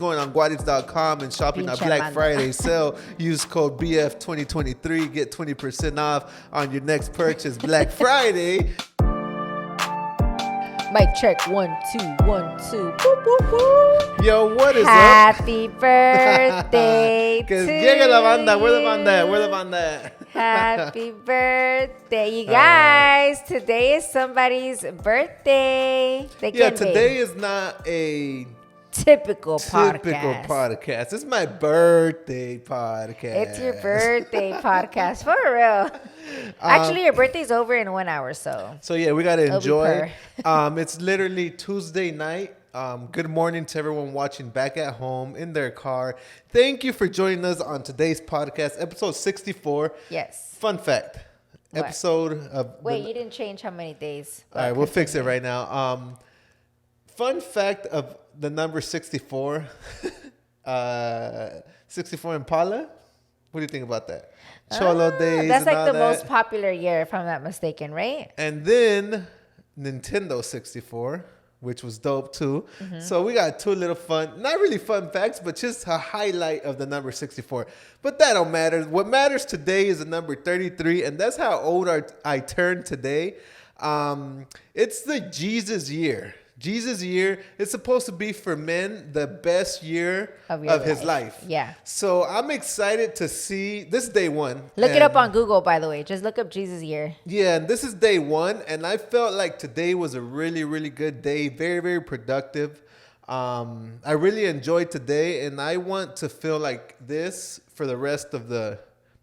going on Guariz.com and shopping our Black Friday sale. Use code BF2023. Get 20% off on your next purchase Black Friday. Mic check 1 2 1 2. Boop, boop, boop. Yo, what is Happy up? birthday to Llega la banda. Where the banda at? Where the banda at? Happy birthday, you guys. Today is somebody's birthday. Today is not a typical podcast. It's my birthday podcast. It's your birthday podcast, for real. Actually, your birthday's over in 1 hour, so yeah, we gotta enjoy. It's literally Tuesday night. Good morning to everyone watching back at home in their car. Thank you for joining us on today's podcast, episode 64. Yes. Fun fact. What? Episode of Wait, you didn't change how many days. All right, we'll fix it right now. Fun fact of the number 64. 64 Impala. What do you think about that? Cholo days. That's and like all the most popular year, if I'm not mistaken, right? And then Nintendo 64, which was dope too. Mm-hmm. So we got two little fun, not really fun facts, but just a highlight of the number 64. But that don't matter. What matters today is the number 33, and that's how old I turned today. It's the Jesus year. Jesus year is supposed to be for men the best year of his life. Yeah. So I'm excited to see this day one. Look it up on Google, by the way. Just look up Jesus year. Yeah, and this is day one, and I felt like today was a really, really good day. Very, very productive. I really enjoyed today, and I want to feel like this for the rest of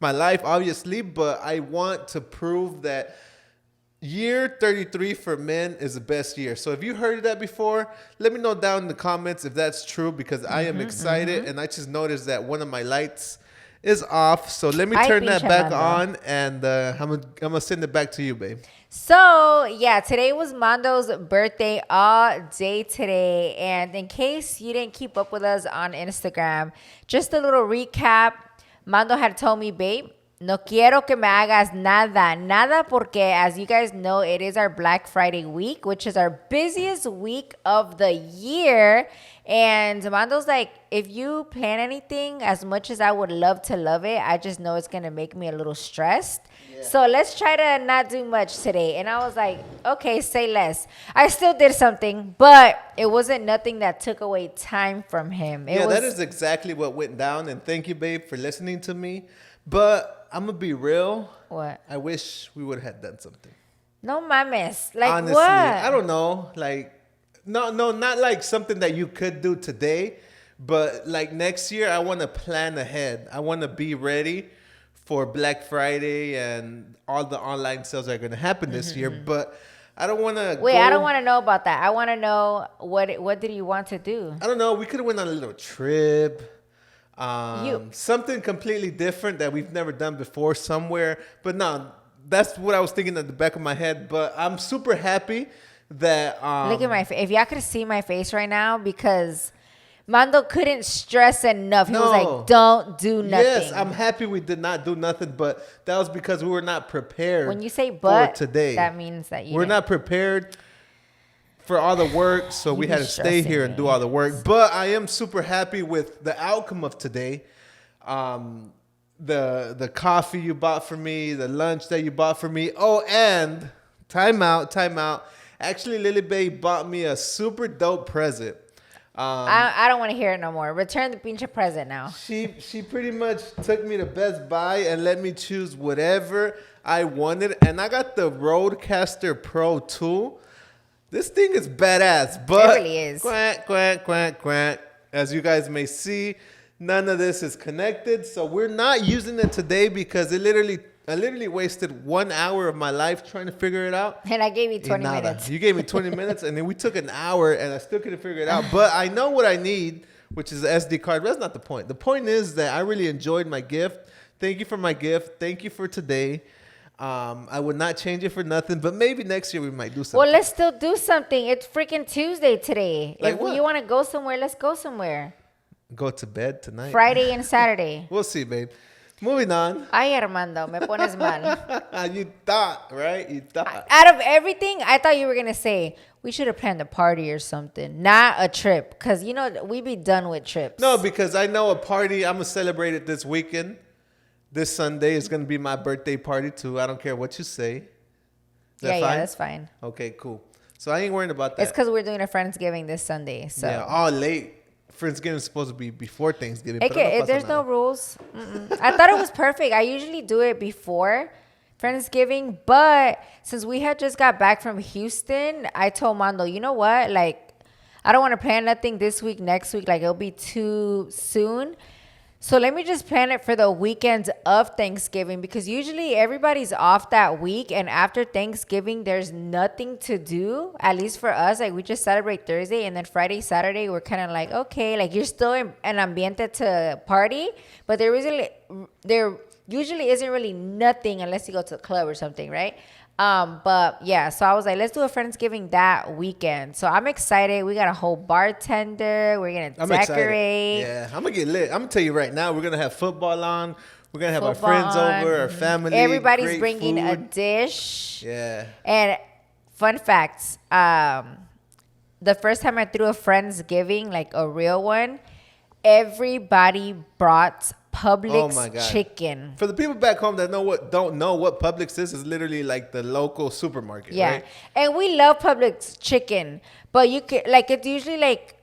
my life, obviously. But I want to prove that year 33 for men is the best year. So if you heard of that before, let me know down in the comments if that's true, because I am excited. And I just noticed that one of my lights is off. So let me turn that back on, and I'm gonna send it back to you, babe. So yeah, today was Mando's birthday all day today. And in case you didn't keep up with us on Instagram, just a little recap. Mando had told me, babe, no quiero que me hagas nada, porque as you guys know, it is our Black Friday week, which is our busiest week of the year. And Mando's like, if you plan anything, as much as I would love to love it, I just know it's going to make me a little stressed. Yeah. So let's try to not do much today. And I was like, okay, say less. I still did something, but it wasn't nothing that took away time from him. That is exactly what went down. And thank you, babe, for listening to me. But I'm going to be real. What? I wish we would have done something. No mames. Like honestly, what? I don't know. Like, no, not like something that you could do today. But like next year, I want to plan ahead. I want to be ready for Black Friday and all the online sales that are going to happen this year. But I don't want to I don't want to know about that. I want to know what did you want to do? I don't know. We could have went on a little trip. Something completely different that we've never done before somewhere. But no, that's what I was thinking at the back of my head. But I'm super happy that look at my face. If y'all could see my face right now, because Mando couldn't stress enough. He was like, don't do nothing. Yes, I'm happy we did not do nothing, but that was because we were not prepared. When you say but today, that means that we're not prepared for all the work, so we had to stay here and do all the work. But I am super happy with the outcome of today. The coffee you bought for me, the lunch that you bought for me. Oh, and time out. Actually, Lily Bae bought me a super dope present. I don't want to hear it no more. Return the pinche present now. She pretty much took me to Best Buy and let me choose whatever I wanted. And I got the Rodecaster Pro 2. This thing is badass, but it really is. Quack. As you guys may see, none of this is connected. So we're not using it today because I literally wasted 1 hour of my life trying to figure it out. And I gave you 20 minutes. You gave me 20 minutes, and then we took an hour, and I still couldn't figure it out. But I know what I need, which is an SD card. But that's not the point. The point is that I really enjoyed my gift. Thank you for my gift. Thank you for today. I would not change it for nothing, but maybe next year we might do something. Well, let's still do something. It's freaking Tuesday today. Like if what? you want to go somewhere, let's go somewhere. Go to bed tonight. Friday and Saturday. We'll see, babe. Moving on. Ay, Armando, me pones mal. You thought, right? You thought. Out of everything, I thought you were going to say, we should have planned a party or something, not a trip. Because, you know, we be done with trips. No, because I know a party. I'm going to celebrate it this weekend. This Sunday is going to be my birthday party, too. I don't care what you say. Yeah, that's fine. Okay, cool. So I ain't worrying about that. It's because we're doing a Friendsgiving this Sunday. So. Yeah, all late. Friendsgiving is supposed to be before Thanksgiving. There's no rules. I thought it was perfect. I usually do it before Friendsgiving, but since we had just got back from Houston, I told Mando, you know what? Like, I don't want to plan nothing this week, next week. Like, it'll be too soon. So let me just plan it for the weekends of Thanksgiving, because usually everybody's off that week, and after Thanksgiving there's nothing to do, at least for us. Like, we just celebrate Thursday, and then Friday, Saturday we're kind of like, okay, like, you're still in an ambiente to party, but there usually isn't really nothing unless you go to the club or something, right? But yeah, so I was like, let's do a Friendsgiving that weekend. So I'm excited. We got a whole bartender. We're going to decorate. Excited. Yeah, I'm going to get lit. I'm going to tell you right now, we're going to have football on. We're going to have our friends over, our family. Everybody's bringing a dish. Yeah. And fun facts. The first time I threw a Friendsgiving, like a real one, everybody brought Publix chicken. For the people back home that don't know what Publix is, it's literally like the local supermarket, right? And we love Publix chicken, but you can, like, it's usually like,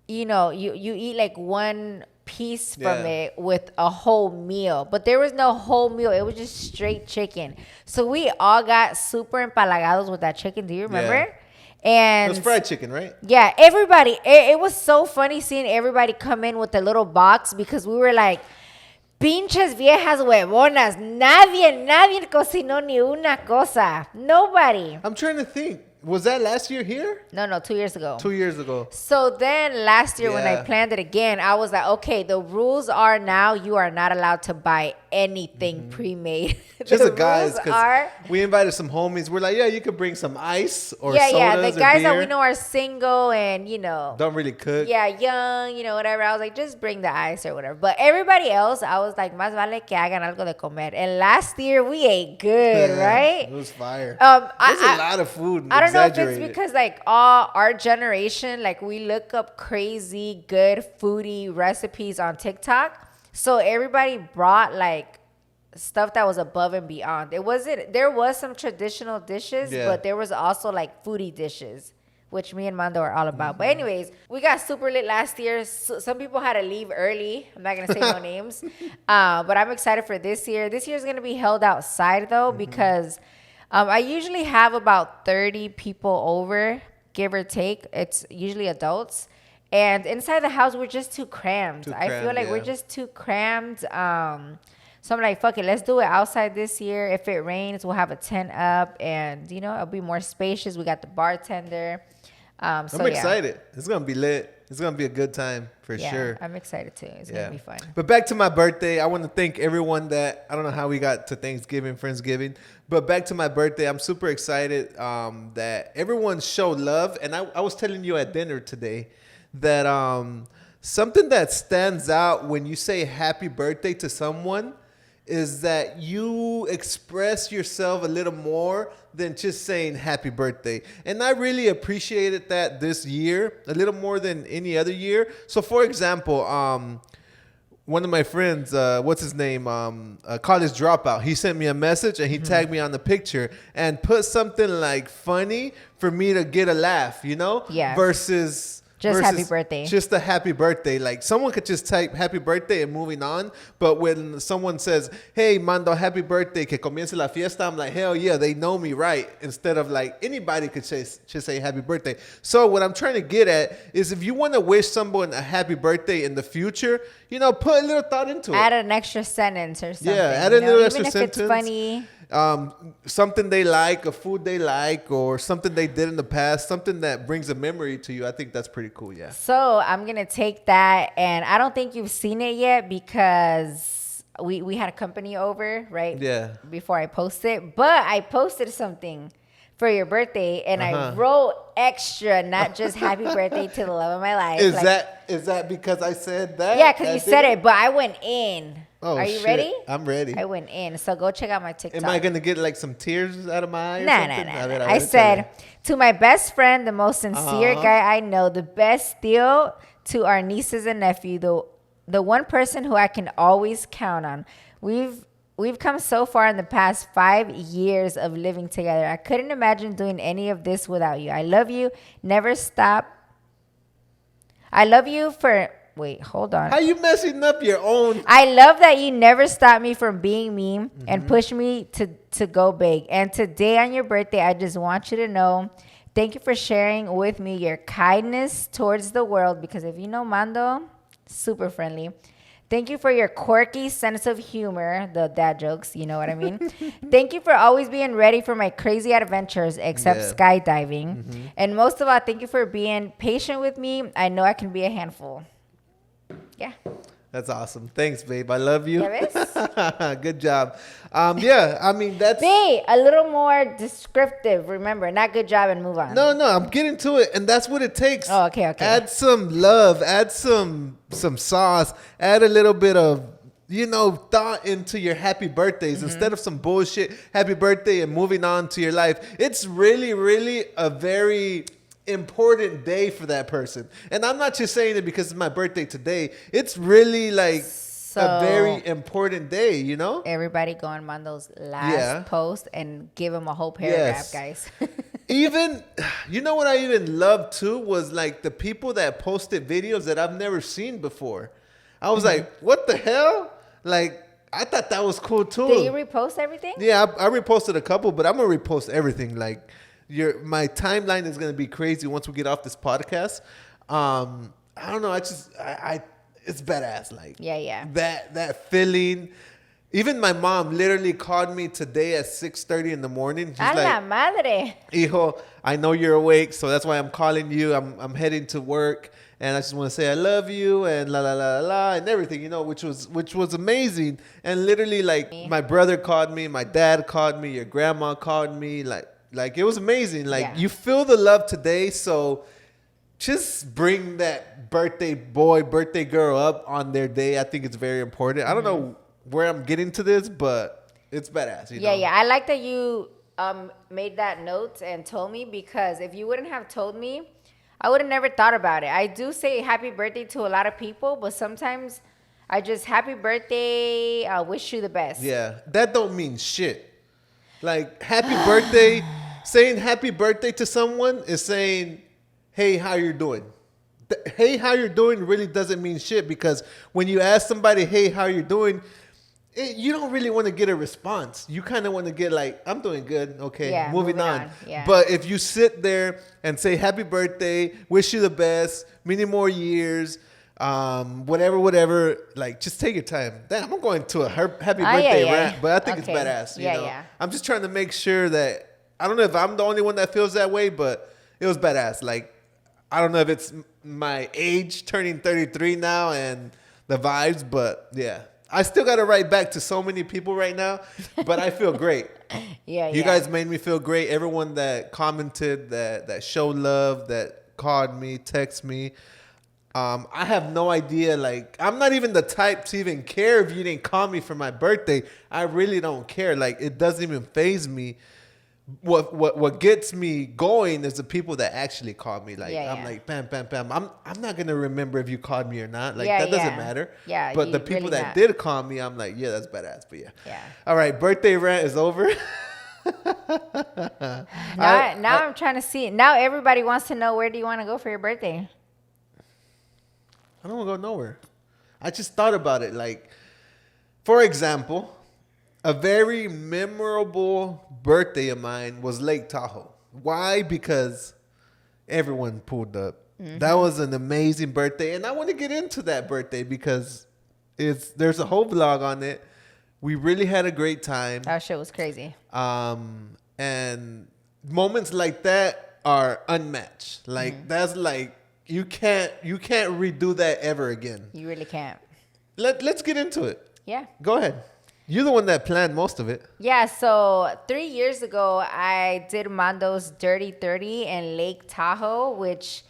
you know, you eat like one piece from it with a whole meal, but there was no whole meal. It was just straight chicken. So we all got super empalagados with that chicken. Do you remember? Yeah. And it was fried chicken, right? Yeah, everybody. It was so funny seeing everybody come in with a little box, because we were like, pinches viejas huevonas. Nadie cocinó ni una cosa. Nobody. I'm trying to think. Was that last year here? No, 2 years ago. 2 years ago. So then last year when I planned it again, I was like, okay, the rules are now you are not allowed to buy anything pre-made. Just the guys, because we invited some homies. We're like, yeah, you could bring some ice or sodas the guys or beer. that we know are single and, you know, don't really cook. Yeah, young, you know, whatever. I was like, just bring the ice or whatever. But everybody else, I was like, más vale que hagan algo de comer. And last year we ate good, right? It was fire. There's a lot of food. I don't know if it's because like all our generation, like, we look up crazy good foodie recipes on TikTok. So everybody brought like stuff that was above and beyond. There was some traditional dishes, but there was also like foodie dishes, which me and Mando are all about. But anyways, we got super lit last year. So some people had to leave early. I'm not going to say no names. But I'm excited for this year. This year is going to be held outside though, because I usually have about 30 people over, give or take. It's usually adults. And inside the house, we're just too crammed. I feel like we're just too crammed. So I'm like, fuck it, let's do it outside this year. If it rains, we'll have a tent up, and, you know, it'll be more spacious. We got the bartender. I'm excited. It's going to be lit. It's going to be a good time for sure. I'm excited too. It's going to be fun. But back to my birthday, I want to thank everyone that, I don't know how we got to Thanksgiving, Friendsgiving, but back to my birthday, I'm super excited that everyone showed love. And I was telling you at dinner today that something that stands out when you say happy birthday to someone is that you express yourself a little more than just saying happy birthday. And I really appreciated that this year, a little more than any other year. So for example, one of my friends, what's his name? College Dropout. He sent me a message and he tagged me on the picture and put something like funny for me to get a laugh, you know? Yeah. Versus happy birthday. Just a happy birthday. Like, someone could just type happy birthday and moving on. But when someone says, hey, Mando, happy birthday, que comience la fiesta, I'm like, hell yeah, they know me right. Instead of like anybody could just say happy birthday. So what I'm trying to get at is, if you want to wish someone a happy birthday in the future, you know, put a little thought into it. Add an extra sentence or something. Yeah, add a little extra sentence. Even if it's funny. Something they like, a food they like, or something they did in the past, something that brings a memory to you. I think that's pretty cool. Yeah. So I'm going to take that, and I don't think you've seen it yet because we had a company over, right? Yeah. Before I posted, but I posted something for your birthday, and I wrote extra, not just happy birthday to the love of my life. Is that because I said that? Yeah, because you said it, but I went in. Oh, are you shit. ready? I'm ready. I went in. So go check out my TikTok. Am I going to get like some tears out of my eye or Nah. something? I said, to my best friend, the most sincere guy I know, the best deal to our nieces and nephew, the one person who I can always count on. We've come so far in the past 5 years of living together. I couldn't imagine doing any of this without you. I love you. Never stop. I love you for... Wait, hold on. How you messing up your own? I love that you never stop me from being me and push me to go big. And today on your birthday, I just want you to know, thank you for sharing with me your kindness towards the world. Because if you know Mando, super friendly. Thank you for your quirky sense of humor, the dad jokes, you know what I mean? Thank you for always being ready for my crazy adventures, except skydiving. And most of all, thank you for being patient with me. I know I can be a handful. Yeah. That's awesome. Thanks, babe. I love you. Good job. Yeah, I mean, that's... Be a little more descriptive. Remember, not good job and move on. No, I'm getting to it. And that's what it takes. Oh, okay. Add some love. Add some sauce. Add a little bit of, thought into your happy birthdays. Instead of some bullshit, happy birthday and moving on to your life. It's really, really a very... important day for that person. And I'm not just saying it because it's my birthday today. It's really like a very important day, Everybody go on Mando's last post and give him a whole paragraph, guys. Even, what I even loved too was like the people that posted videos that I've never seen before. I was like, what the hell? Like, I thought that was cool too. Did you repost everything? Yeah, I reposted a couple, but I'm going to repost everything. Like, my timeline is gonna be crazy once we get off this podcast. I don't know. It's badass. Like, that feeling. Even my mom literally called me today at 6:30 in the morning. She's like, "A la madre, hijo, I know you're awake, so that's why I'm calling you. I'm heading to work, and I just want to say I love you and la la la la and everything, which was amazing. And literally, like, my brother called me, my dad called me, your grandma called me, like it was amazing. Like, you feel the love today. So just bring that birthday boy, birthday girl up on their day. I think it's very important. I don't know where I'm getting to this, but it's badass. You know? I like that you made that note and told me, because if you wouldn't have told me, I would have never thought about it. I do say happy birthday to a lot of people, but sometimes I just happy birthday. I wish you the best. Yeah, that don't mean shit. Like, happy birthday. Saying happy birthday to someone is saying, hey, how you doing? Hey, how you doing really doesn't mean shit, because when you ask somebody, hey, how you doing, you don't really want to get a response. You kind of want to get like, I'm doing good. Okay, moving on. Yeah. But if you sit there and say happy birthday, wish you the best, many more years, whatever, like, just take your time. Damn, I'm going to a happy birthday rant, but I think it's badass. I'm just trying to make sure that, I don't know if I'm the only one that feels that way, but it was badass. Like, I don't know if it's my age turning 33 now and the vibes, but yeah. I still got to write back to so many people right now, but I feel great. You guys made me feel great. Everyone that commented, that showed love, that called me, text me. I have no idea. Like, I'm not even the type to even care if you didn't call me for my birthday. I really don't care. Like, it doesn't even faze me. What gets me going is the people that actually call me. Like, I'm like, bam, bam, bam. I'm not gonna remember if you called me or not. Like, that doesn't matter. Yeah. But the people really that did call me, I'm like, yeah, that's badass. But yeah. All right, birthday rant is over. Now I'm trying to see. Now everybody wants to know, where do you want to go for your birthday? I don't want to go nowhere. I just thought about it. Like, for example, a very memorable birthday of mine was Lake Tahoe. Why? Because everyone pulled up. That was an amazing birthday. And I want to get into that birthday because there's a whole vlog on it. We really had a great time. That shit was crazy. And moments like that are unmatched. Like, that's like, you can't redo that ever again. You really can't. Let's get into it. Yeah. Go ahead. You're the one that planned most of it. Yeah, so 3 years ago, I did Mando's Dirty 30 in Lake Tahoe, which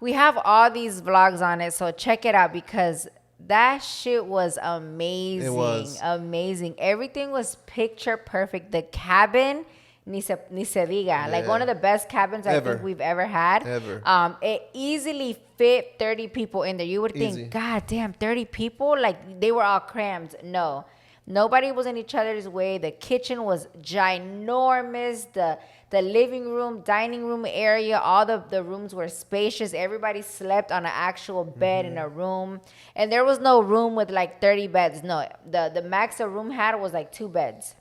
we have all these vlogs on it. So check it out because that shit was amazing. It was. Amazing. Everything was picture perfect. The cabin, ni se diga. Like one of the best cabins I think we've ever had. Ever. It easily fit 30 people in there. You would think, Easy. God damn, 30 people? Like they were all crammed. No. Nobody was in each other's way. The kitchen was ginormous. The living room, dining room area, all the rooms were spacious. Everybody slept on an actual bed in a room. And there was no room with like 30 beds. No, the max a room had was like 2 beds.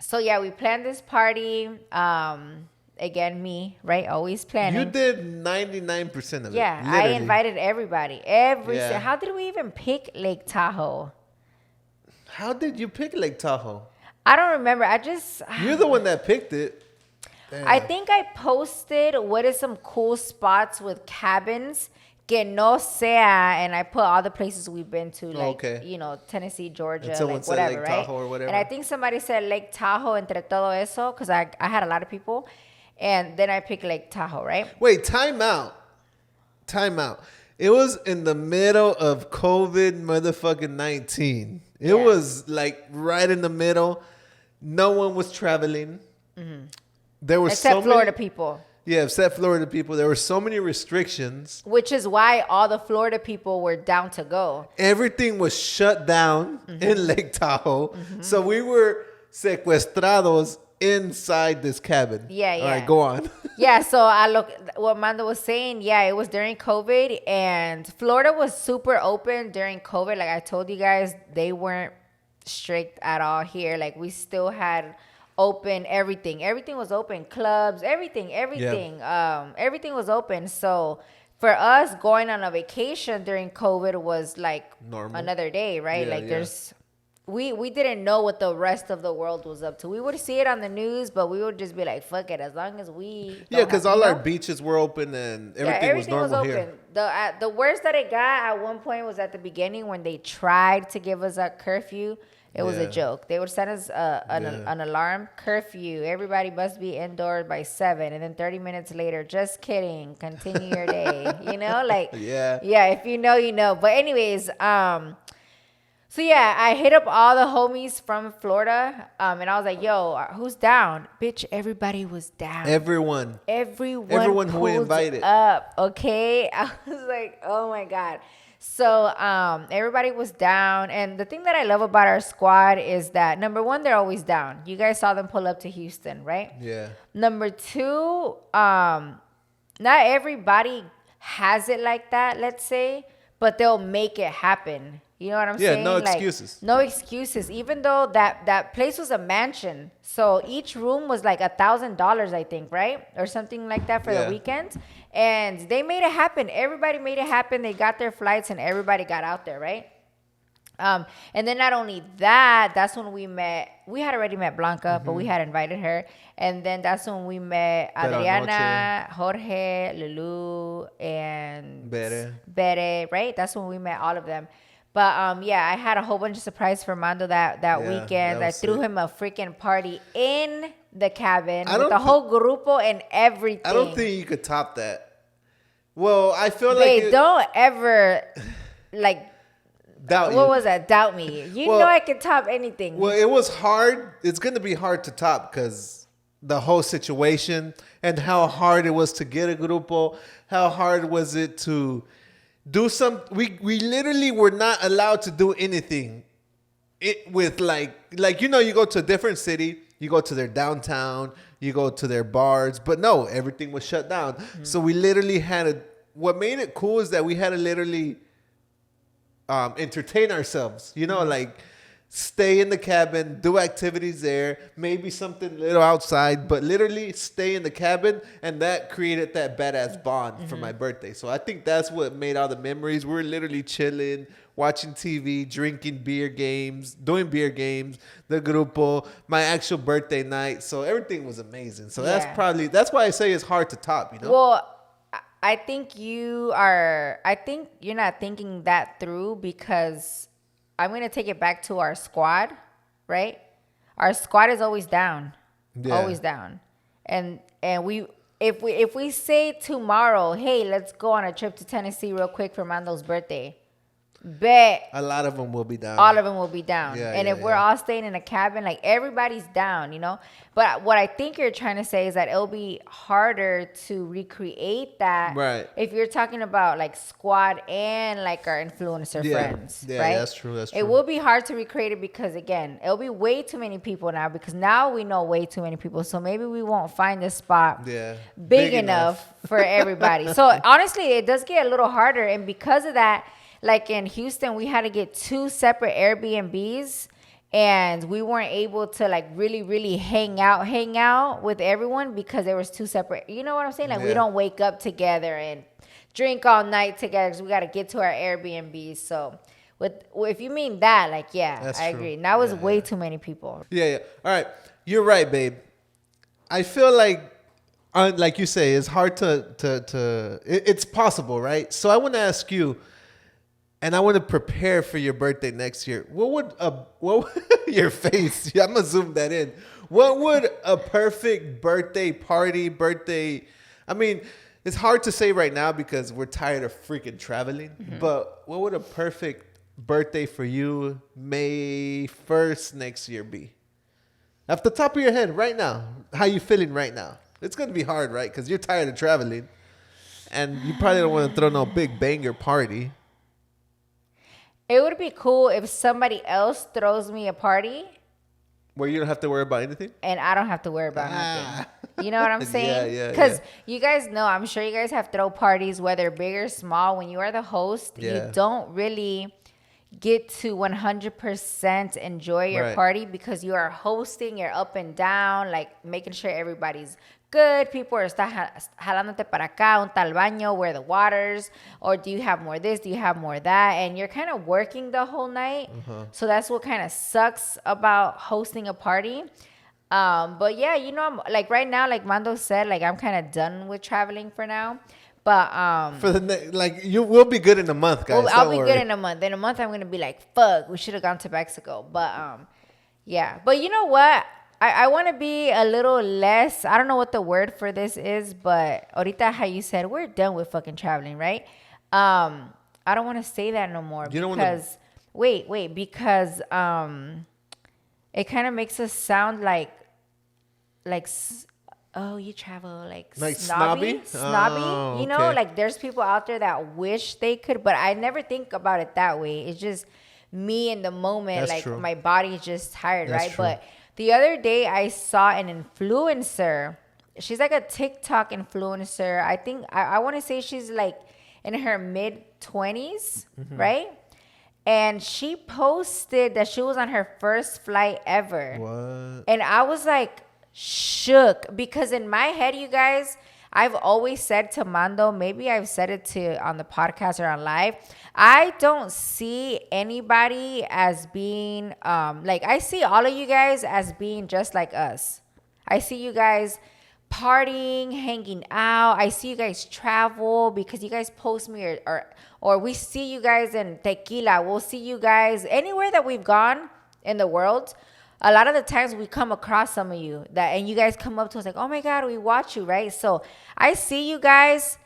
So yeah, we planned this party. Again, me, right? Always planning. You did 99% of it. Yeah, literally. I invited everybody. How did we even pick Lake Tahoe? How did you pick Lake Tahoe? I don't remember. You're the one that picked it. Damn. I think I posted what is some cool spots with cabins que no sea, and I put all the places we've been to, like, Tennessee, Georgia, like whatever, Lake right? Tahoe or whatever. And I think somebody said Lake Tahoe entre todo eso because I had a lot of people. And then I picked Lake Tahoe, right? Wait, time out. It was in the middle of COVID motherfucking 19. It was like right in the middle. No one was traveling. Mm-hmm. There were except Florida people. Yeah, except Florida people. There were so many restrictions. Which is why all the Florida people were down to go. Everything was shut down in Lake Tahoe. Mm-hmm. So we were secuestrados inside this cabin. Yeah. All right, go on. Yeah, so what Mando was saying, it was during COVID, and Florida was super open during COVID. Like I told you guys, they weren't strict at all here. Like we still had open everything. Everything was open. Clubs, everything. Yeah. Everything was open. So for us, going on a vacation during COVID was like normal. Another day, right? We didn't know what the rest of the world was up to. We would see it on the news, but we would just be like, fuck it, as long as we... Yeah, because all our beaches were open and everything was normal here. The worst that it got at one point was at the beginning when they tried to give us a curfew. It was a joke. They would send us an alarm, curfew. Everybody must be indoors by 7. And then 30 minutes later, just kidding, continue your day. Yeah, if you know, you know. But anyways... So yeah, I hit up all the homies from Florida, and I was like, "Yo, who's down?" Bitch, everybody was down. Everyone who we invited up. Okay, I was like, "Oh my god." So everybody was down, and the thing that I love about our squad is that number one, they're always down. You guys saw them pull up to Houston, right? Yeah. Number two, not everybody has it like that. Let's say, but they'll make it happen. You know what I'm saying? Yeah, no excuses. No excuses. Even though that place was a mansion. So each room was like $1,000, I think, right? Or something like that for the weekend. And they made it happen. Everybody made it happen. They got their flights and everybody got out there, right? And then not only that, that's when we met. We had already met Blanca, but we had invited her. And then that's when we met Adriana, Jorge, Lulu, and Bere, right? That's when we met all of them. But I had a whole bunch of surprise for Mando that weekend. I threw him a freaking party in the cabin with the whole grupo and everything. I don't think you could top that. Well, I feel don't ever doubt you. What was that? Doubt me. You know I could top anything. Well, it was hard. It's going to be hard to top because the whole situation and how hard it was to get a grupo. How hard was it to do some? We literally were not allowed to do anything. With you go to a different city, you go to their downtown, you go to their bars, but no, everything was shut down. Mm-hmm. So we literally what made it cool is that we had to literally entertain ourselves, stay in the cabin, do activities there, maybe something little outside, but literally stay in the cabin, and that created that badass bond for my birthday. So I think that's what made all the memories. We were literally chilling, watching TV, drinking beer games, doing beer games, the grupo, my actual birthday night. So everything was amazing. So that's why I say it's hard to top, Well, I think you're not thinking that through because I'm going to take it back to our squad, right? Our squad is always down. Yeah. Always down. And if we say tomorrow, hey, let's go on a trip to Tennessee real quick for Mando's birthday. Bet A lot of them will be down. all of them will be down. Yeah, And yeah, if we're yeah. all staying in a cabin, like everybody's down, you know? But what I think you're trying to say is that it'll be harder to recreate that. Right. If you're talking about like squad and like our influencer friends. Yeah, right? that's true. That's true. It will be hard to recreate it because again, it'll be way too many people now because now we know way too many people. So maybe we won't find the spot big enough for everybody. So honestly, it does get a little harder. And because of that, like in Houston, we had to get 2 separate Airbnbs and we weren't able to like really hang out with everyone because there was 2 separate, you know what I'm saying? Like we don't wake up together and drink all night together because we got to get to our Airbnbs. So if you mean that, like, That's I true. agree. That was way too many people. Yeah. All right. You're right, babe. I feel like you say, it's hard it's possible, right? So I want to ask you, and I want to prepare for your birthday next year. What would your face? I'm gonna zoom that in. What would a perfect birthday? I mean, it's hard to say right now because we're tired of freaking traveling. Mm-hmm. But what would a perfect birthday for you, May 1st next year, be? Off the top of your head, right now, how you feeling right now? It's gonna be hard, right? Because you're tired of traveling, and you probably don't want to throw no big banger party. It would be cool if somebody else throws me a party Where you don't have to worry about anything? and I don't have to worry about nothing. You know what I'm saying? Yeah. Because you guys know, I'm sure you guys have throw parties, whether big or small. When you are the host, you don't really get to 100% enjoy your party because you are hosting, you're up and down, like making sure everybody's good. People are jalándote para acá, un tal baño, where the waters, or do you have more this, do you have more that? And you're kind of working the whole night. So that's what kind of sucks about hosting a party. But yeah, you know, I'm like right now, like Mando said, like I'm kind of done with traveling for now. But for the you will be good in a month, guys. well, I'll be good in a month. In a month, I'm gonna be like, fuck, we should have gone to Mexico. But yeah. But you know what? I want to be a little less. I don't know what the word for this is, but ahorita, how you said we're done with fucking traveling, right? I don't want to say that no more because because it kind of makes us sound like oh, you travel like snobby. Oh, you know, okay. like there's people out there that wish they could, but I never think about it that way. It's just me in the moment. That's like true. my body's just tired, That's right? true. But the other day I saw an influencer. She's like a TikTok influencer. I think I want to say she's like in her mid 20s, right? And she posted that she was on her first flight ever. What? And I was like shook because in my head, you guys, I've always said to Mando, maybe I've said it to on the podcast or on live, I don't see anybody as being like I see all of you guys as being just like us. I see you guys partying, hanging out. I see you guys travel because you guys post me or we see you guys in Tequila. We'll see you guys anywhere that we've gone in the world. A lot of the times we come across some of you and you guys come up to us like, oh my God, we watch you, right? So I see you guys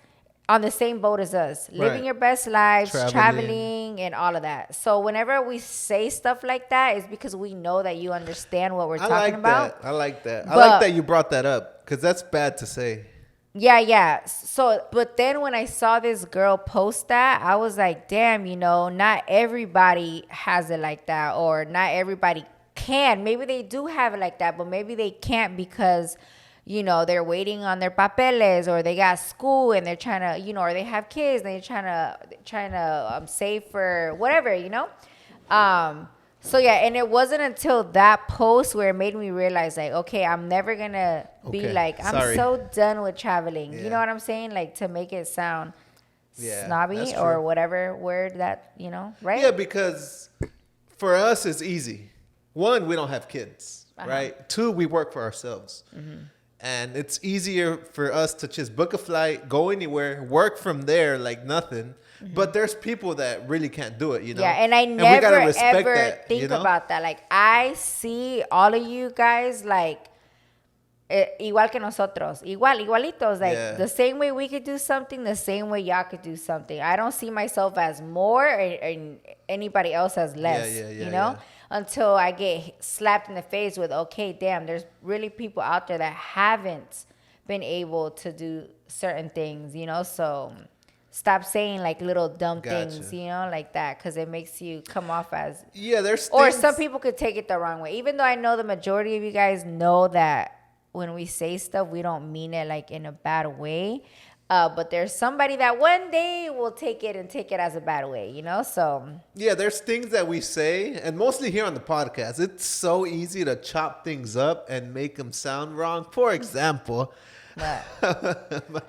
on the same boat as us, living your best lives, traveling and all of that. So whenever we say stuff like that, it's because we know that you understand what we're talking about. I like that. I like that you brought that up because that's bad to say. Yeah. So, but then when I saw this girl post that, I was like, damn, you know, not everybody has it like that, or not everybody can. Maybe they do have it like that, but maybe they can't because, you know, they're waiting on their papeles, or they got school and they're trying to, you know, or they have kids and they're trying to save for whatever, you know. So yeah, and it wasn't until that post where it made me realize, like, okay, I'm never gonna be like, I'm so done with traveling. You know what I'm saying? Like, to make it sound snobby or whatever word that, you know, right? Yeah, because for us it's easy. One, we don't have kids, right? Two, we work for ourselves. And it's easier for us to just book a flight, go anywhere, work from there like nothing. But there's people that really can't do it, you know? Yeah, and I we gotta never respect ever that, think you know? about that. Like I see all of you guys like igual que nosotros, igualitos. Like Yeah. the same way we could do something, the same way y'all could do something. I don't see myself as more and anybody else as less. Yeah, You know, until I get slapped in the face with, okay, damn, there's really people out there that haven't been able to do certain things. You know, so. Stop saying like little dumb things, you know, like that, because it makes you come off as there's or things, some people could take it the wrong way. Even though I know the majority of you guys know that when we say stuff, we don't mean it like in a bad way. But there's somebody that one day will take it as a bad way, you know? So there's things that we say, and mostly here on the podcast, it's so easy to chop things up and make them sound wrong. For example, my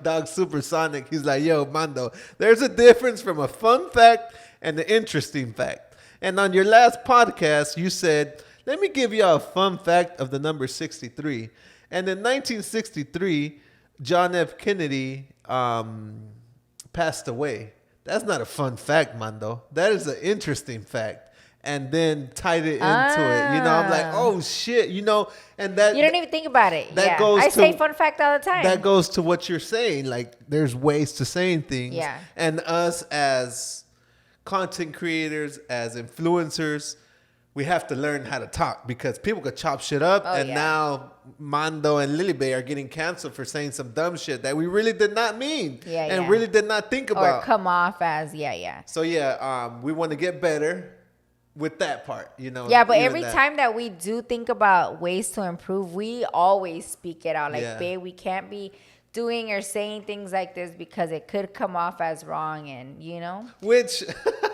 dog Supersonic, he's like, yo, Mando, there's a difference from a fun fact and an interesting fact. And on your last podcast, you said, let me give you a fun fact of the number 63. And in 1963, John F. Kennedy passed away. That's not a fun fact, Mando. That is an interesting fact. And then tied it into it. You know, I'm like, oh shit, you know, and that you don't even think about it. That goes I to, say fun fact all the time. That goes to what you're saying. Like, there's ways to saying things. Yeah. And us as content creators, as influencers, we have to learn how to talk because people could chop shit up. Now Mando and Lily Bay are getting canceled for saying some dumb shit that we really did not mean and really did not think about. Or come off as, So we want to get better with that part, you know. Yeah, but every time that we do think about ways to improve, we always speak it out. Like, babe, we can't be doing or saying things like this because it could come off as wrong, and you know. Which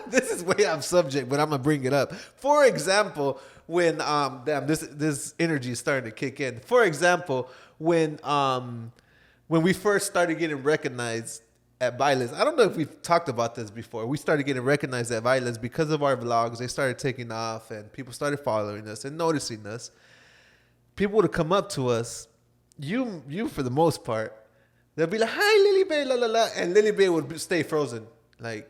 this is way off subject, but I'm gonna bring it up. For example, when this energy is starting to kick in. For example, when we first started getting recognized at Bailes, I don't know if we've talked about this before. We started getting recognized at Bailes because of our vlogs. They started taking off, and people started following us and noticing us. People would have come up to us, you for the most part. They'll be like, "Hi, Lily Bay, la la la," and Lily Bay would stay frozen. Like,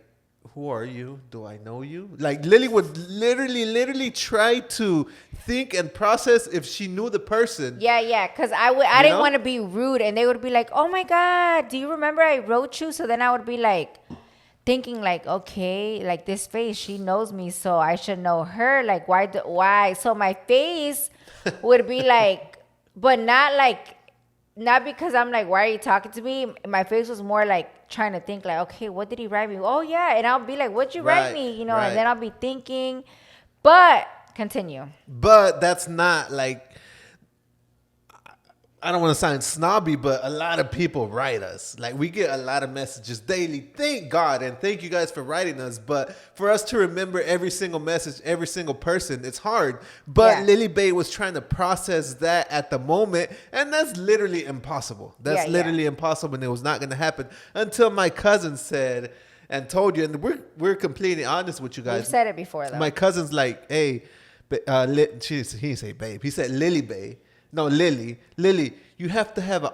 who are you? Do I know you? Like, Lily would literally try to think and process if she knew the person. Yeah, because I didn't want to be rude, and they would be like, "Oh my God, do you remember I wrote you?" So then I would be like, thinking like, okay, like this face, she knows me, so I should know her. Like, why? So my face would be like, but not because I'm like, why are you talking to me? My face was more like trying to think like, okay, what did he write me? Oh yeah. And I'll be like, what'd you write me? You know, and then I'll be thinking, but continue. But that's not like, I don't want to sound snobby, but a lot of people write us. Like, we get a lot of messages daily. Thank God, and thank you guys for writing us. But for us to remember every single message, every single person, it's hard. But Lily Bay was trying to process that at the moment, and that's literally impossible. That's literally impossible, and it was not going to happen until my cousin said and told you, and we're completely honest with you guys. You've said it before, though. My cousin's like, hey, he didn't say babe. He said Lily Bay. No, Lily, you have to have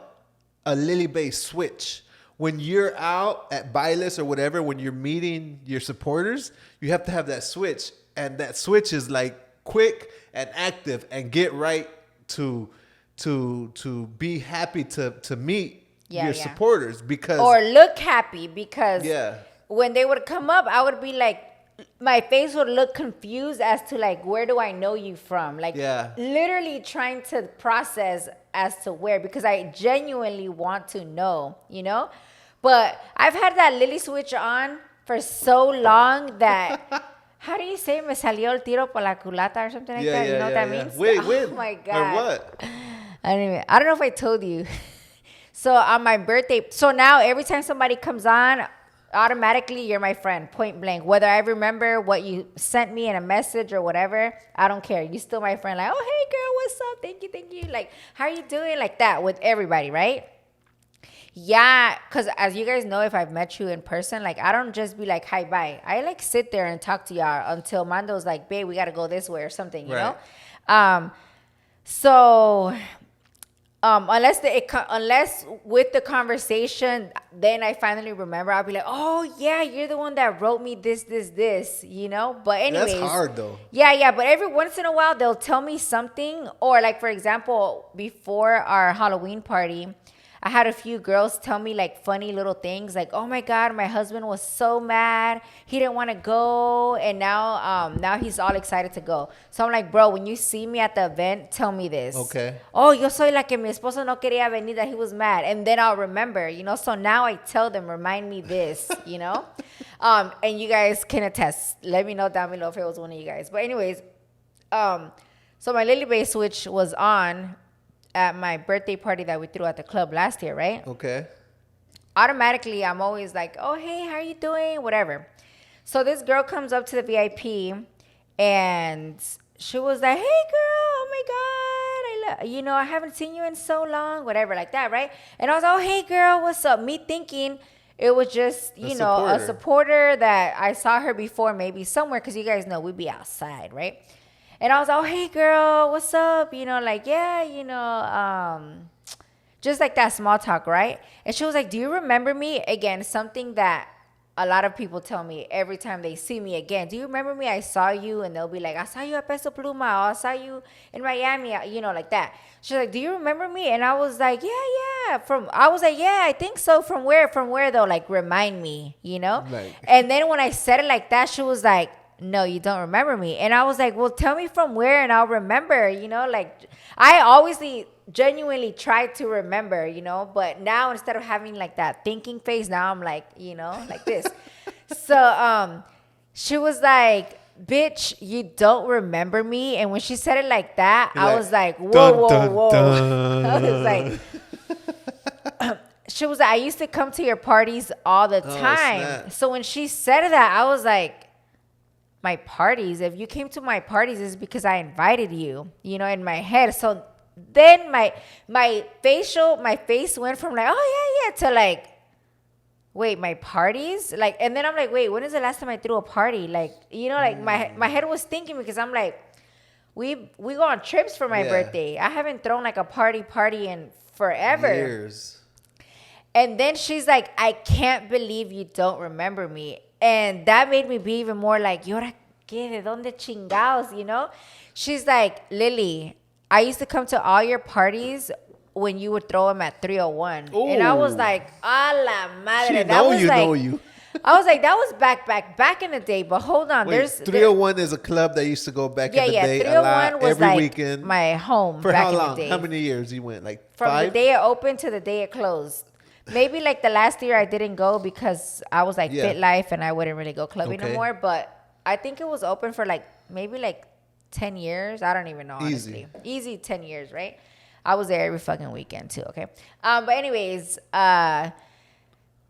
a Lily Bay switch. When you're out at Bailes or whatever, when you're meeting your supporters, you have to have that switch. And that switch is like quick and active and get right to be happy to meet your supporters. Because or look happy because when they would come up, I would be like, my face would look confused as to like, where do I know you from? Like, literally trying to process as to where, because I genuinely want to know, you know? But I've had that Lily switch on for so long that, how do you say, me salió el tiro por la culata or something like that? You know what that means? Wait, oh my God. Or what? I don't know if I told you. So on my birthday, so now every time somebody comes on, automatically you're my friend, point blank. Whether I remember what you sent me in a message or whatever, I don't care. You still my friend. Like, oh, hey girl, what's up? Thank you. Like, how are you doing? Like that with everybody, right? Yeah, because as you guys know, if I've met you in person, like, I don't just be like, hi, bye. I like sit there and talk to y'all until Mando's like, babe, we got to go this way or something, you know? So Unless with the conversation, then I finally remember. I'll be like, oh yeah, you're the one that wrote me this, you know. But anyways, That's hard though. yeah. But every once in a while, they'll tell me something, or like for example, before our Halloween party, I had a few girls tell me like funny little things, like, "Oh my God, my husband was so mad. He didn't want to go, and now he's all excited to go." So I'm like, "Bro, when you see me at the event, tell me this." Okay. Oh, yo soy la que mi esposo no quería venir, that he was mad, and then I'll remember, you know. So now I tell them, remind me this, you know. And you guys can attest. Let me know down below if it was one of you guys. But anyways, so my Lily Bay switch was on at my birthday party that we threw at the club last year, right? Okay. Automatically, I'm always like, oh, hey, how are you doing? Whatever. So this girl comes up to the VIP, and she was like, hey, girl, oh my God, I haven't seen you in so long, whatever, like that, right? And I was, oh, hey, girl, what's up? Me thinking it was just, a supporter that I saw her before, maybe somewhere, because you guys know we'd be outside, right? And I was like, oh, hey, girl, what's up? Just like that small talk, right? And she was like, do you remember me? Again, something that a lot of people tell me every time they see me again. Do you remember me? I saw you. And they'll be like, I saw you at Peso Pluma. Or I saw you in Miami, like that. She's like, do you remember me? And I was like, yeah. Yeah, I think so. From where? From where, though? Like, remind me, Right. And then when I said it like that, she was like, no, you don't remember me. And I was like, well, tell me from where and I'll remember, like I always genuinely try to remember, but now instead of having like that thinking face, now I'm like, like this. So she was like, bitch, you don't remember me. And when she said it like that, I was like, whoa. I was like, she was like, I used to come to your parties all the time. Snap. So when she said that, I was like, my parties, if you came to my parties, it's because I invited you, in my head. So then my face went from like, oh yeah, to like, wait, my parties? Like, and then I'm like, wait, when is the last time I threw a party? Like, like my head was thinking, because I'm like, we go on trips for my birthday. I haven't thrown like a party in forever. Years. And then she's like, I can't believe you don't remember me. And that made me be even more like, ¿y ahora qué? ¿De dónde chingados? She's like, Lily, I used to come to all your parties when you would throw them at 301. Ooh. And I was like, a la madre. Know you. I was like, that was back in the day. But hold on. Wait, 301 is a club that used to go back in the day 301 was every like weekend. My home for back how in long? the day. How many years you went? Like From 5? the day it opened to the day it closed. Maybe like the last year I didn't go because I was like fit life and I wouldn't really go clubbing no more. But I think it was open for like maybe like 10 years. I don't even know, honestly. Easy 10 years, right? I was there every fucking weekend too, okay? But anyways,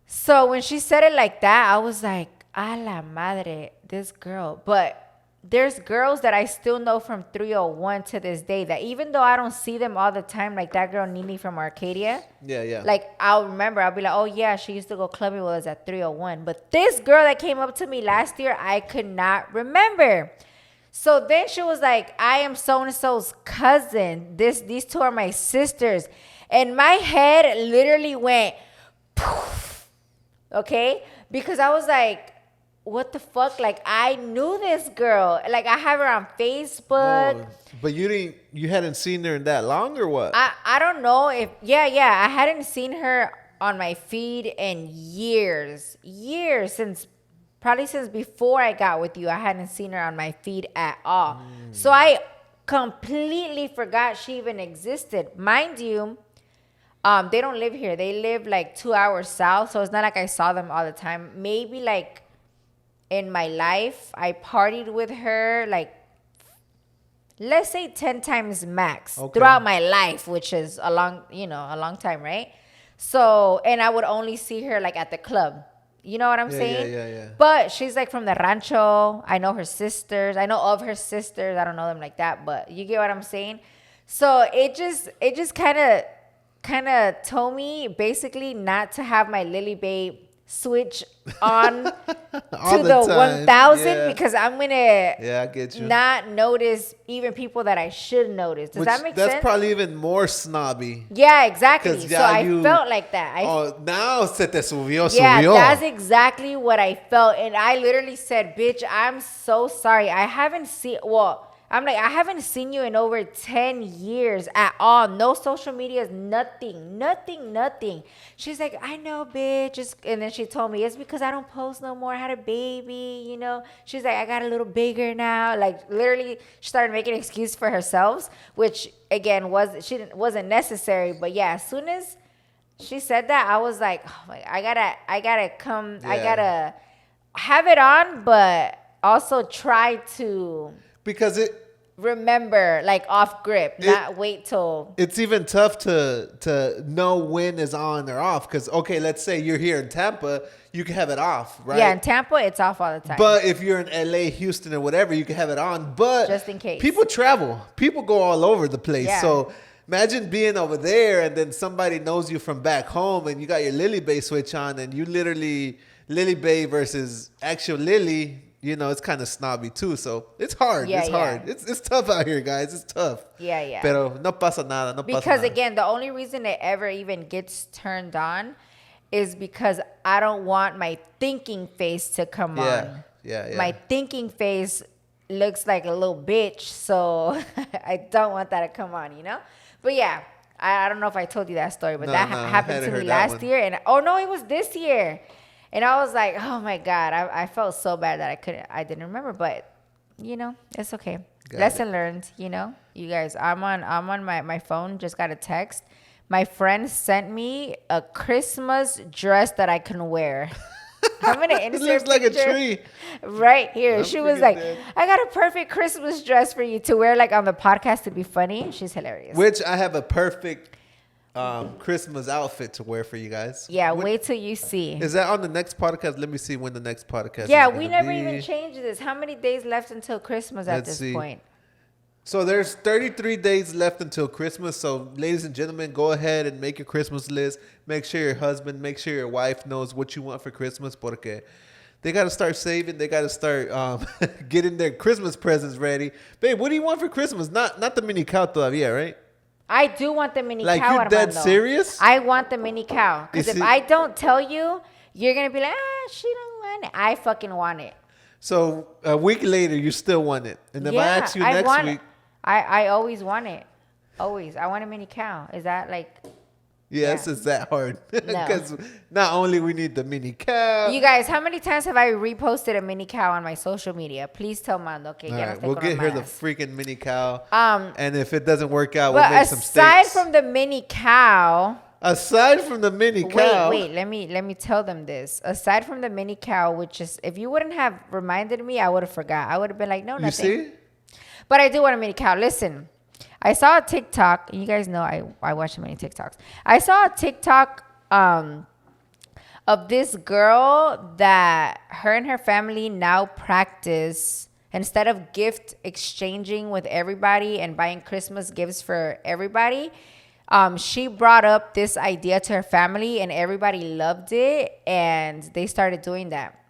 so when she said it like that, I was like, a la madre, this girl. But there's girls that I still know from 301 to this day that even though I don't see them all the time, like that girl Nini from Arcadia. Yeah. Like I'll be like, oh yeah, she used to go clubbing with us at 301. But this girl that came up to me last year, I could not remember. So then she was like, I am so-and-so's cousin. These two are my sisters. And my head literally went poof. Okay? Because I was like, what the fuck? Like, I knew this girl. Like, I have her on Facebook. Oh, but you hadn't seen her in that long or what? I don't know if, I hadn't seen her on my feed in years, probably since before I got with you. I hadn't seen her on my feed at all. So I completely forgot she even existed. Mind you, they don't live here. They live like 2 hours south. So it's not like I saw them all the time. Maybe like, in my life, I partied with her like, let's say 10 times max throughout my life, which is a long time, right? So, and I would only see her like at the club. You know what I'm saying? Yeah. But she's like from the rancho. I know her sisters. I know of her sisters. I don't know them like that, but you get what I'm saying? So it just kind of told me basically not to have my Lily Babe switch on All to the time. 1000 Yeah. because I'm gonna Yeah, I get you. not notice even people that I should notice. Does that make That's sense? probably even more snobby. Yeah, exactly. 'Cause So ya I you- felt like that. Now se te subió, Yeah, subió. that's exactly what I felt. And I literally said, bitch, I'm so sorry. I haven't seen, I'm like, I haven't seen you in over 10 years at all. No social medias, nothing. She's like, I know, bitch. And then she told me, it's because I don't post no more. I had a baby, you know. She's like, I got a little bigger now. Like, literally, she started making an excuse for herself, which, again, wasn't necessary. But, yeah, as soon as she said that, I was like, oh my, I gotta have it on, but also try to Because remember, like, off grip, not wait till. it's even tough to know when is on or off. Because, okay, let's say you're here in Tampa, you can have it off, right? Yeah, in Tampa, it's off all the time. But if you're in LA, Houston, or whatever, you can have it on. But Just in case. people travel, people go all over the place. Yeah. So imagine being over there and then somebody knows you from back home and you got your Lily Bay switch on and you literally Lily Bay versus actual Lily. You know, it's kind of snobby too. So it's hard. Yeah, it's hard. It's tough out here, guys. It's tough. Yeah. Pero no pasa nada. No pasa Because, nada. again, the only reason it ever even gets turned on is because I don't want my thinking face to come on. Yeah. My thinking face looks like a little bitch, so I don't want that to come on, you know? But yeah, I don't know if I told you that story, but No, that no, I happened hadn't to me heard that last one. year. And no, it was this year. And I was like, oh my God, I felt so bad that I didn't remember, but you know, it's okay. Got Lesson learned, you know? You guys, I'm on my phone, just got a text. My friend sent me a Christmas dress that I can wear. I'm gonna It insert looks like a picture tree. right here. I'm She was freaking like, dead. I got a perfect Christmas dress for you to wear like on the podcast to be funny. She's hilarious. Which I have a perfect Christmas outfit to wear for you guys. Yeah, When- wait till you see. Is that on the next podcast? Let me see when the next podcast Yeah, is we gonna never be. even changed this. How many days left until Christmas at Let's this see. point? So there's 33 days left until Christmas. So ladies and gentlemen, go ahead and make your Christmas list. Make sure your husband, make sure your wife knows what you want for Christmas. Porque they got to start saving. They got to start getting their Christmas presents ready. Babe, what do you want for Christmas? Not the mini cow todavía, right? I do want the mini Like, cow. you're dead Armando. serious? I want the mini cow. Because You if see- I don't tell you, you're going to be like, she don't want it. I fucking want it. So a week later, you still want it. And if I ask you next want week, it. I always want it. Always. I want a mini cow. Is that like... yes, Yeah. it's that hard. No. Because not only we need the mini cow. You guys, how many times have I reposted a mini cow on my social media? Please tell Mando. Okay, All ya no right, estoy we'll con get her the mamadas. freaking mini cow. Um, And if it doesn't work out, we'll But make some aside steaks. from the mini cow... Aside from the mini cow. Wait, let me tell them this. Aside from the mini cow, which is, if you wouldn't have reminded me, I would have forgot. I would have been like, no, You nothing. see? But I do want a mini cow. Listen, I saw a TikTok. You guys know I watch many TikToks. I saw a TikTok of this girl that her and her family now practice, instead of gift exchanging with everybody and buying Christmas gifts for everybody, she brought up this idea to her family and everybody loved it and they started doing that.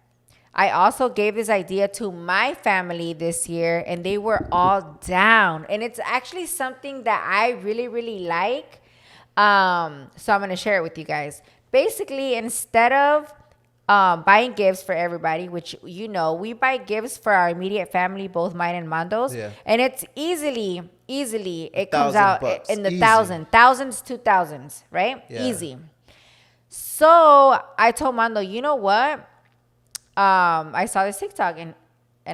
I also gave this idea to my family this year and they were all down. And it's actually something that I really, really like. So I'm going to share it with you guys. Basically, instead of buying gifts for everybody, which, you know, we buy gifts for our immediate family, both mine and Mando's. Yeah. And it's easily, it comes $1,000 out bucks. in the Easy. thousands to thousands, right? Yeah. Easy. So I told Mando, you know what? I saw this TikTok and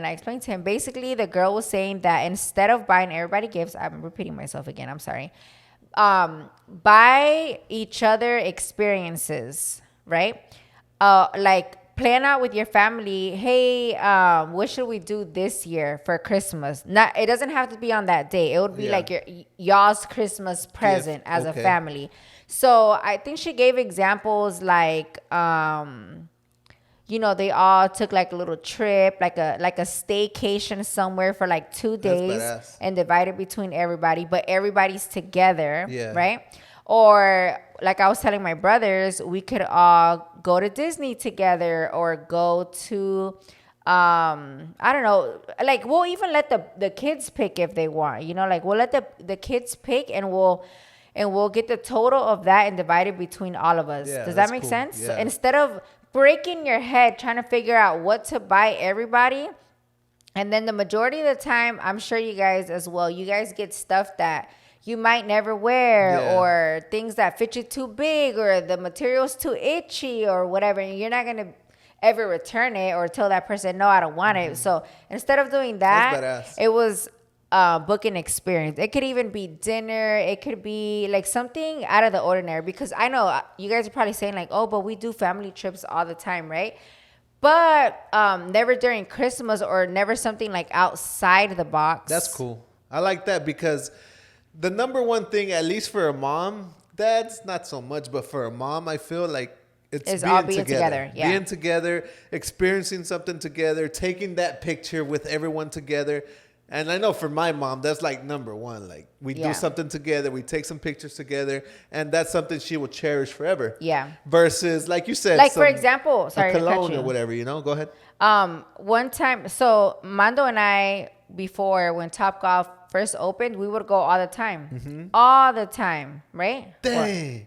I explained to him. Basically, the girl was saying that instead of buying everybody gifts, I'm repeating myself again, I'm sorry. Buy each other experiences, right? Like plan out with your family. Hey, what should we do this year for Christmas? Not, it doesn't have to be on that day. It would be Yeah. like y'all's Christmas present as a okay. family. So I think she gave examples like, you know, they all took like a little trip, like a staycation somewhere for like 2 days badass. and divided between everybody, but everybody's together, Yeah. right? Or like I was telling my brothers, we could all go to Disney together or go to, I don't know, like we'll even let the kids pick if they want, you know, like we'll let the kids pick and we'll get the total of that and divide it between all of us. Yeah, Does that that's make cool. sense? Yeah. So instead of breaking your head trying to figure out what to buy everybody, and then the majority of the time, I'm sure you guys as well, you guys get stuff that you might never wear Yeah. or things that fit you too big or the material's too itchy or whatever. And you're not going to ever return it or tell that person, no, I don't want it. So instead of doing that, That's badass. it was booking experience. It could even be dinner. It could be like something out of the ordinary, because I know you guys are probably saying like, oh, but we do family trips all the time, right? But never during Christmas or never something like outside the box. That's cool. I like that because the number one thing, at least for a mom, dad's not so much, but for a mom, I feel like it's all being together. Yeah. Being together, experiencing something together, taking that picture with everyone together. And I know for my mom, that's like number one. Like we do something together, we take some pictures together, and that's something she will cherish forever. Yeah. Versus, like you said, Like for example, sorry a to cut cologne you. or whatever, you know. Go ahead. One time, so Mando and I, before when Topgolf first opened, we would go all the time, all the time, right? Dang.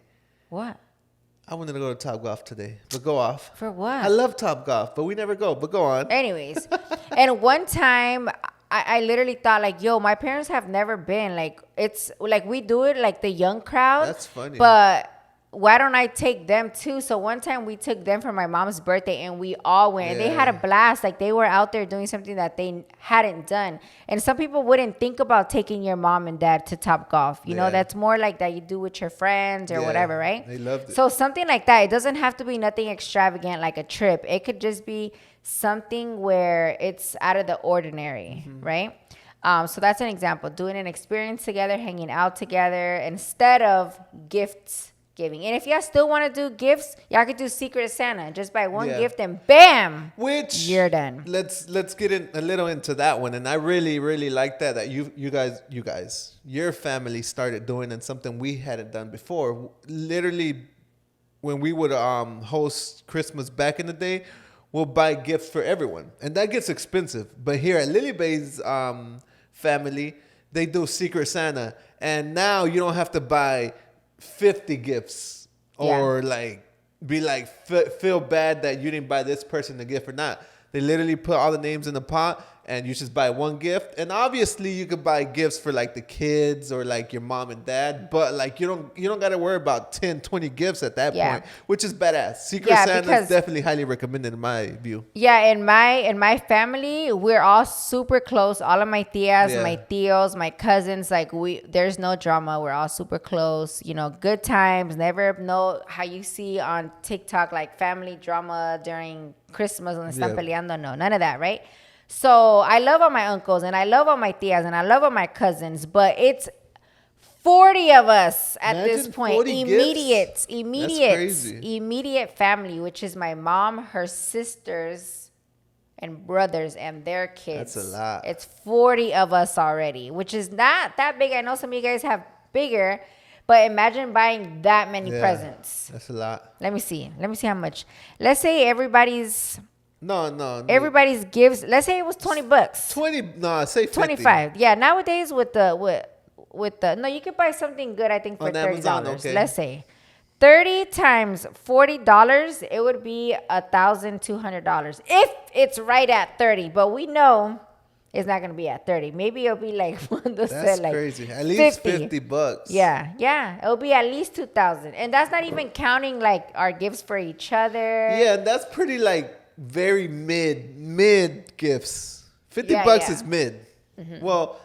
What? I wanted to go to Topgolf today, but go off. For what? I love Topgolf, but we never go. But go on. Anyways, and one time I literally thought like, yo, my parents have never been. Like, it's like we do it like the young crowd. That's funny. But why don't I take them too? So one time we took them for my mom's birthday and we all went. And they had a blast. Like they were out there doing something that they hadn't done. And some people wouldn't think about taking your mom and dad to Topgolf. You know, that's more like that you do with your friends or whatever, right? They loved it. So something like that. It doesn't have to be nothing extravagant like a trip. It could just be something where it's out of the ordinary, right? So that's an example. Doing an experience together, hanging out together instead of gifts giving. And if y'all still want to do gifts, y'all could do Secret Santa. Just buy one gift and bam, Which you're done. Let's get in a little into that one. And I really like that you guys, your family started doing and something we hadn't done before. Literally, when we would host Christmas back in the day, we'll buy gifts for everyone, and that gets expensive. But here at Lily Bay's family, they do Secret Santa, and now you don't have to buy 50 gifts or like be like feel bad that you didn't buy this person the gift or not. They literally put all the names in the pot and you just buy one gift. And obviously you could buy gifts for like the kids or like your mom and dad, but like you don't got to worry about 10, 20 gifts at that point, which is badass. Secret Santa is definitely highly recommended in my view. Yeah, in my family, we're all super close. All of my tias, my tios, my cousins, like there's no drama. We're all super close. You know, good times. Never know how you see on TikTok like family drama during Christmas and están peleando. No, none of that, right? So I love all my uncles and I love all my tias and I love all my cousins, but it's 40 of us at this point. Immediate family, which is my mom, her sisters, and brothers and their kids. That's a lot. It's 40 of us already, which is not that big. I know some of you guys have bigger, but imagine buying that many presents. That's a lot. Let me see how much. Let's say everybody's gifts. Let's say it was $20. 20. No, say 50. 25. Yeah, nowadays with the no, you could buy something good. I think for $30. Amazon, okay. Let's say 30 times $40, it would be $1,200 if it's right at 30. But we know it's not gonna be at 30. Maybe it'll be like that's like crazy. At least 50 $50. Yeah, it'll be at least 2,000, and that's not even counting like our gifts for each other. Yeah, that's pretty like very mid gifts. $50 is mid. Well,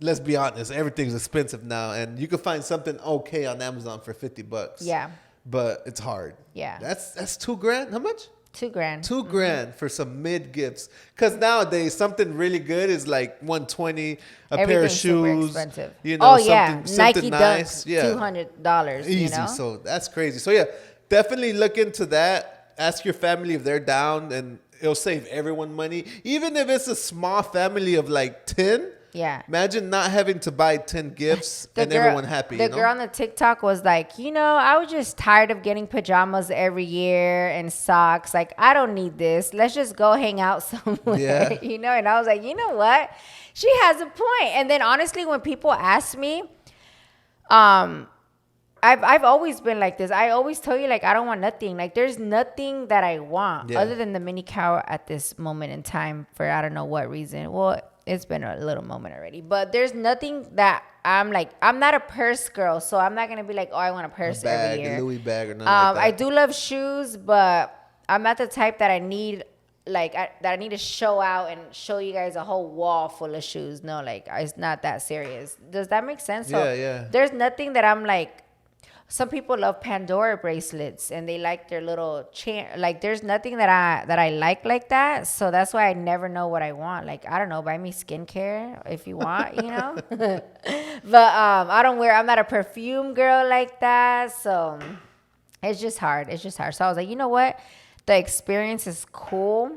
let's be honest, everything's expensive now, and you can find something okay on Amazon for $50. Yeah, but it's hard. Yeah, that's $2,000. How much? $2,000. $2,000 for some mid gifts. Because nowadays something really good is like $120 a pair of shoes. Super expensive. You know, something Nike nice. Dunks, $200. Easy. You know? So that's crazy. So yeah, definitely look into that. Ask your family if they're down, and it'll save everyone money. Even if it's a small family of like 10, Yeah. Imagine not having to buy 10 gifts and everyone happy. The girl on the TikTok was like, I was just tired of getting pajamas every year and socks. Like, I don't need this. Let's just go hang out somewhere. Yeah. And I was like, you know what? She has a point. And then honestly, when people ask me, I've always been like this. I always tell you, like, I don't want nothing. Like, there's nothing that I want other than the mini cow at this moment in time for I don't know what reason. Well, it's been a little moment already. But there's nothing that I'm like, I'm not a purse girl. So I'm not going to be like, oh, I want a purse every year. A Louis bag or nothing like that. I do love shoes, but I'm not the type that I need, like, that I need to show out and show you guys a whole wall full of shoes. No, like, it's not that serious. Does that make sense? So yeah. There's nothing that I'm like, some people love Pandora bracelets and they like their little chain. Like, there's nothing that I like that. So that's why I never know what I want. Like, I don't know, buy me skincare if you want, But I'm not a perfume girl like that. So it's just hard. So I was like, you know what? The experience is cool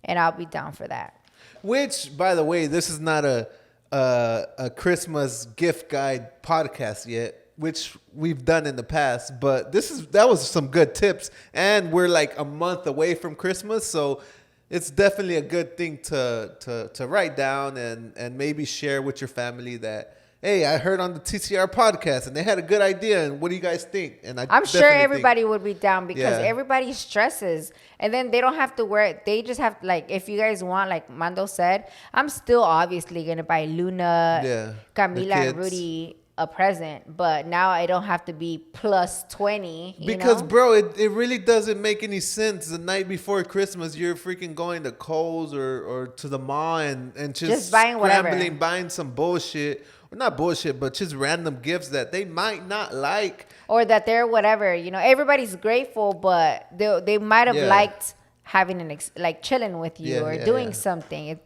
and I'll be down for that. Which, by the way, this is not a Christmas gift guide podcast yet, which we've done in the past, but that was some good tips, and we're like a month away from Christmas, so it's definitely a good thing to write down and maybe share with your family that, hey, I heard on the TCR podcast and they had a good idea, and what do you guys think? And I'm sure everybody would be down because everybody stresses, and then they don't have to wear it. They just have, like, if you guys want, like Mando said, I'm still obviously gonna buy Luna, Camila, and Rudy a present, but now I don't have to be plus 20 because bro, it really doesn't make any sense. The night before Christmas you're freaking going to Kohl's or to the mall and just buying scrambling, buying some bullshit, or not bullshit, but just random gifts that they might not like or that they're whatever. Everybody's grateful, but they might have liked having like chilling with you or doing something,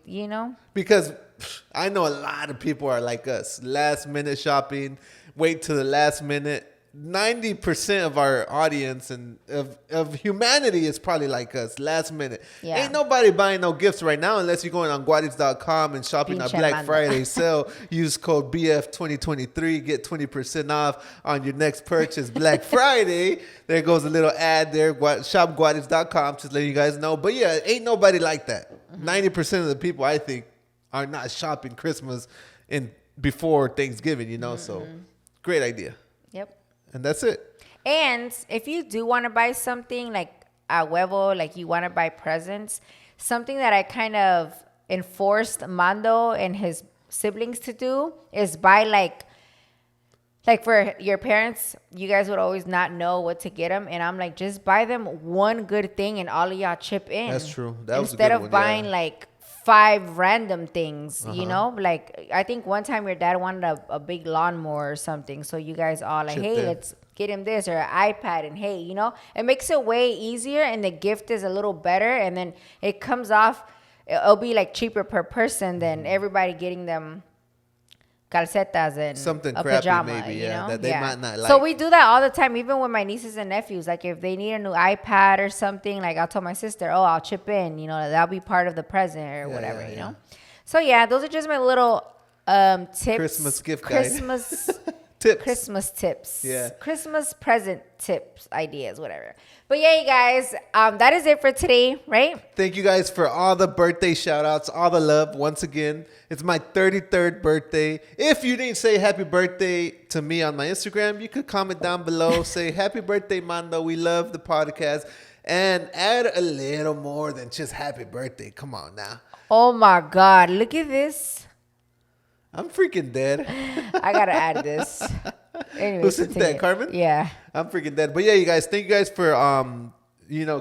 because I know a lot of people are like us. Last minute shopping, wait to the last minute. 90% of our audience and of humanity is probably like us. Last minute. Yeah. Ain't nobody buying no gifts right now unless you're going on Guariz.com and shopping on Black Friday sale. Use code BF2023. Get 20% off on your next purchase. Black Friday. There goes a little ad there. Shop Guariz.com. Just letting you guys know. But yeah, ain't nobody like that. 90% of the people, I think, are not shopping Christmas before Thanksgiving, So great idea. Yep. And that's it. And if you do want to buy something like a huevo, like you want to buy presents, something that I kind of enforced Mando and his siblings to do is buy like for your parents, you guys would always not know what to get them. And I'm like, just buy them one good thing and all of y'all chip in. That's true. That was a good one. Instead of buying like 5 random things, like I think one time your dad wanted a big lawnmower or something, so you guys all like, hey, let's get him this, or an iPad, and hey, it makes it way easier, and the gift is a little better, and then it comes off, it'll be like cheaper per person than everybody getting them calcetas and something a crappy, pajama, maybe, that they might not like. So we do that all the time, even with my nieces and nephews. Like if they need a new iPad or something, like I'll tell my sister, oh, I'll chip in, that'll be part of the present or whatever, you know. So yeah, those are just my little tips. Christmas gift guide. Tips. Christmas tips. Yeah. Christmas present tips, ideas, whatever. But yeah, you guys, that is it for today, right? Thank you guys for all the birthday shout outs, all the love. Once again, it's my 33rd birthday. If you didn't say happy birthday to me on my Instagram, you could comment down below. Say happy birthday, Mando. We love the podcast. And add a little more than just happy birthday. Come on now. Oh my God. Look at this. I'm freaking dead. I gotta add this. Anyway, who's dead, Carmen? Yeah, I'm freaking dead. But yeah, you guys, thank you guys for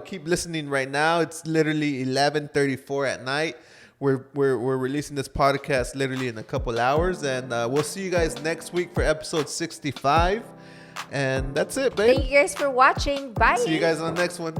keep listening right now. It's literally 11:34 at night. We're releasing this podcast literally in a couple hours, and we'll see you guys next week for episode 65. And that's it, babe. Thank you guys for watching. Bye. See you guys on the next one.